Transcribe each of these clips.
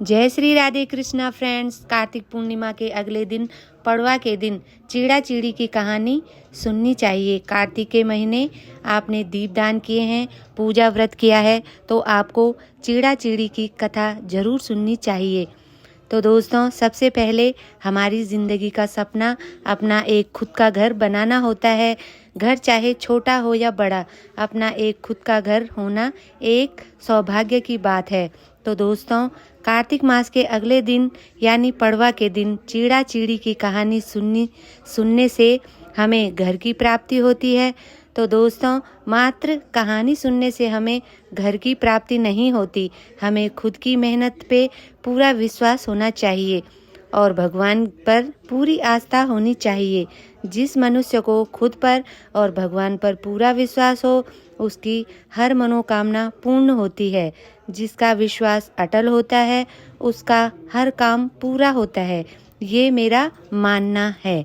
जय श्री राधे कृष्णा फ्रेंड्स। कार्तिक पूर्णिमा के अगले दिन पड़वा के दिन चीड़ा चीड़ी की कहानी सुननी चाहिए। कार्तिक के महीने आपने दीपदान किए हैं, पूजा व्रत किया है, तो आपको चीड़ा चीड़ी की कथा जरूर सुननी चाहिए। तो दोस्तों, सबसे पहले हमारी ज़िंदगी का सपना अपना एक खुद का घर बनाना होता है। घर चाहे छोटा हो या बड़ा, अपना एक खुद का घर होना एक सौभाग्य की बात है। तो दोस्तों, कार्तिक मास के अगले दिन यानी पड़वा के दिन चीड़ा चीड़ी की कहानी सुनने से हमें घर की प्राप्ति होती है। तो दोस्तों, मात्र कहानी सुनने से हमें घर की प्राप्ति नहीं होती, हमें खुद की मेहनत पे पूरा विश्वास होना चाहिए और भगवान पर पूरी आस्था होनी चाहिए। जिस मनुष्य को खुद पर और भगवान पर पूरा विश्वास हो, उसकी हर मनोकामना पूर्ण होती है। जिसका विश्वास अटल होता है, उसका हर काम पूरा होता है, ये मेरा मानना है।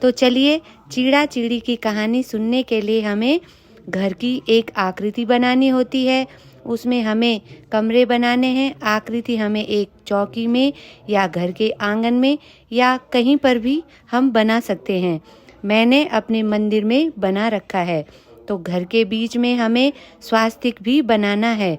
तो चलिए, चीड़ा चीड़ी की कहानी सुनने के लिए हमें घर की एक आकृति बनानी होती है। उसमें हमें कमरे बनाने हैं। आकृति हमें एक चौकी में या घर के आंगन में या कहीं पर भी हम बना सकते हैं। मैंने अपने मंदिर में बना रखा है। तो घर के बीच में हमें स्वास्तिक भी बनाना है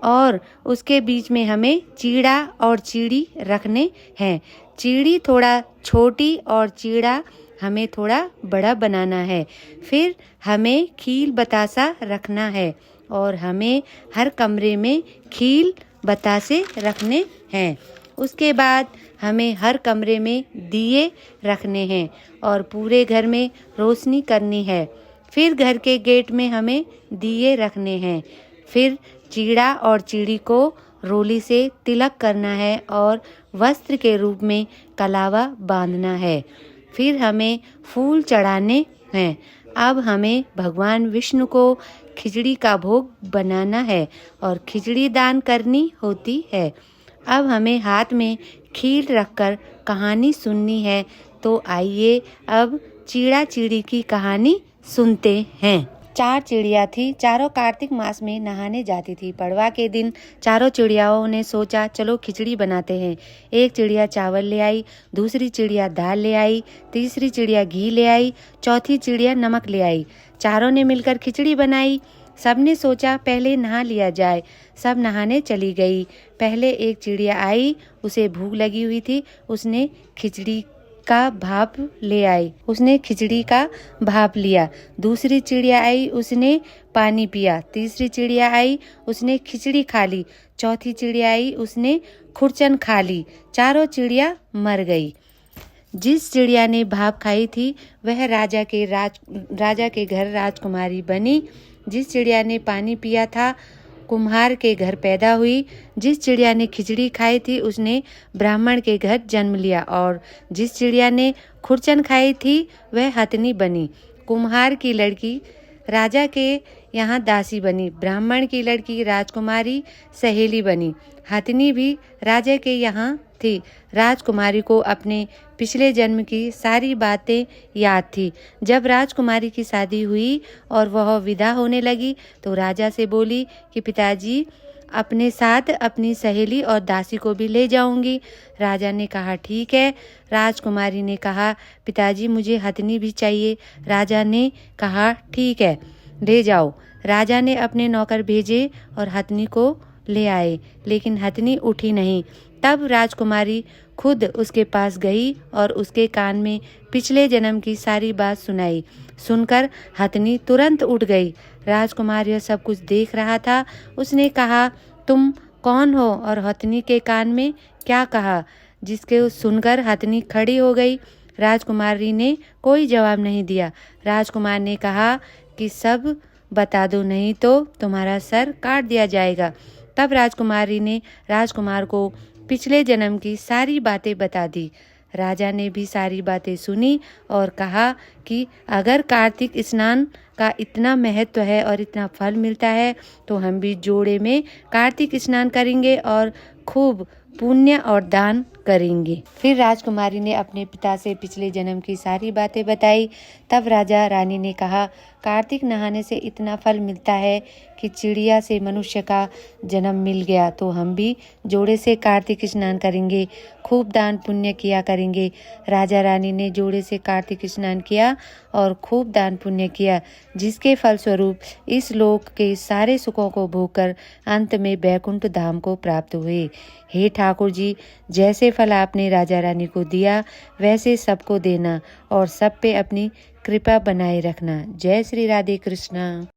और उसके बीच में हमें चीड़ा और चीड़ी रखने हैं। चीड़ी थोड़ा छोटी और चीड़ा हमें थोड़ा बड़ा बनाना है। फिर हमें खील बतासा रखना है और हमें हर कमरे में खील बतासे रखने हैं। उसके बाद हमें हर कमरे में दिए रखने हैं और पूरे घर में रोशनी करनी है। फिर घर के गेट में हमें दिए रखने हैं। फिर चीड़ा और चीड़ी को रोली से तिलक करना है और वस्त्र के रूप में कलावा बांधना है। फिर हमें फूल चढ़ाने हैं। अब हमें भगवान विष्णु को खिचड़ी का भोग बनाना है और खिचड़ी दान करनी होती है। अब हमें हाथ में खीर रखकर कहानी सुननी है। तो आइए अब चीड़ा चीड़ी की कहानी सुनते हैं। 4 चिड़िया थी। चारों कार्तिक मास में नहाने जाती थी। पड़वा के दिन चारों चिड़ियाओं ने सोचा, चलो खिचड़ी बनाते हैं। एक चिड़िया चावल ले आई, दूसरी चिड़िया दाल ले आई, तीसरी चिड़िया घी ले आई, चौथी चिड़िया नमक ले आई। चारों ने मिलकर खिचड़ी बनाई। सबने सोचा पहले नहा लिया जाए। सब नहाने चली गई। पहले एक चिड़िया आई, उसे भूख लगी हुई थी। उसने खिचड़ी का भाप लिया। दूसरी चिड़िया आई, उसने पानी पिया। तीसरी चिड़िया आई, उसने खिचड़ी खा ली। चौथी चिड़िया आई, उसने खुरचन खा ली। चारों चिड़िया मर गई। जिस चिड़िया ने भाप खाई थी वह राजा के घर राजकुमारी बनी। जिस चिड़िया ने पानी पिया था कुम्हार के घर पैदा हुई। जिस चिड़िया ने खिचड़ी खाई थी उसने ब्राह्मण के घर जन्म लिया और जिस चिड़िया ने खुरचन खाई थी वह हथनी बनी। कुम्हार की लड़की राजा के यहाँ दासी बनी। ब्राह्मण की लड़की राजकुमारी सहेली बनी। हथनी भी राजा के यहाँ थी। राजकुमारी को अपने पिछले जन्म की सारी बातें याद थी। जब राजकुमारी की शादी हुई और वह विदा होने लगी तो राजा से बोली कि पिताजी, अपने साथ अपनी सहेली और दासी को भी ले जाऊंगी। राजा ने कहा ठीक है। राजकुमारी ने कहा पिताजी, मुझे हथनी भी चाहिए। राजा ने कहा ठीक है, ले जाओ। राजा ने अपने नौकर भेजे और हथनी को ले आए, लेकिन हथनी उठी नहीं। तब राजकुमारी खुद उसके पास गई और उसके कान में पिछले जन्म की सारी बात सुनाई। सुनकर हथनी तुरंत उठ गई। राजकुमार यह सब कुछ देख रहा था। उसने कहा, तुम कौन हो और हथनी के कान में क्या कहा? जिसके सुनकर हथनी खड़ी हो गई। राजकुमारी ने कोई जवाब नहीं दिया। राजकुमार ने कहा कि सब बता दो, नहीं तो तुम्हारा सर काट दिया जाएगा। तब राजकुमारी ने राजकुमार को पिछले जन्म की सारी बातें बता दी। राजा ने भी सारी बातें सुनी और कहा कि अगर कार्तिक स्नान का इतना महत्व है और इतना फल मिलता है तो हम भी जोड़े में कार्तिक स्नान करेंगे और खूब पुण्य और दान करेंगे। फिर राजकुमारी ने अपने पिता से पिछले जन्म की सारी बातें बताई। तब राजा रानी ने कहा, कार्तिक नहाने से इतना फल मिलता है कि चिड़िया से मनुष्य का जन्म मिल गया, तो हम भी जोड़े से कार्तिक स्नान करेंगे, खूब दान पुण्य किया करेंगे। राजा रानी ने जोड़े से कार्तिक स्नान किया और खूब दान पुण्य किया, जिसके फलस्वरूप इस लोक के सारे सुखों को भोगकर अंत में बैकुंठ धाम को प्राप्त हुए। हे ठाकुर जी, जैसे फल आपने राजा रानी को दिया वैसे सबको देना और सब पे अपनी कृपा बनाए रखना। जय श्री राधे कृष्णा।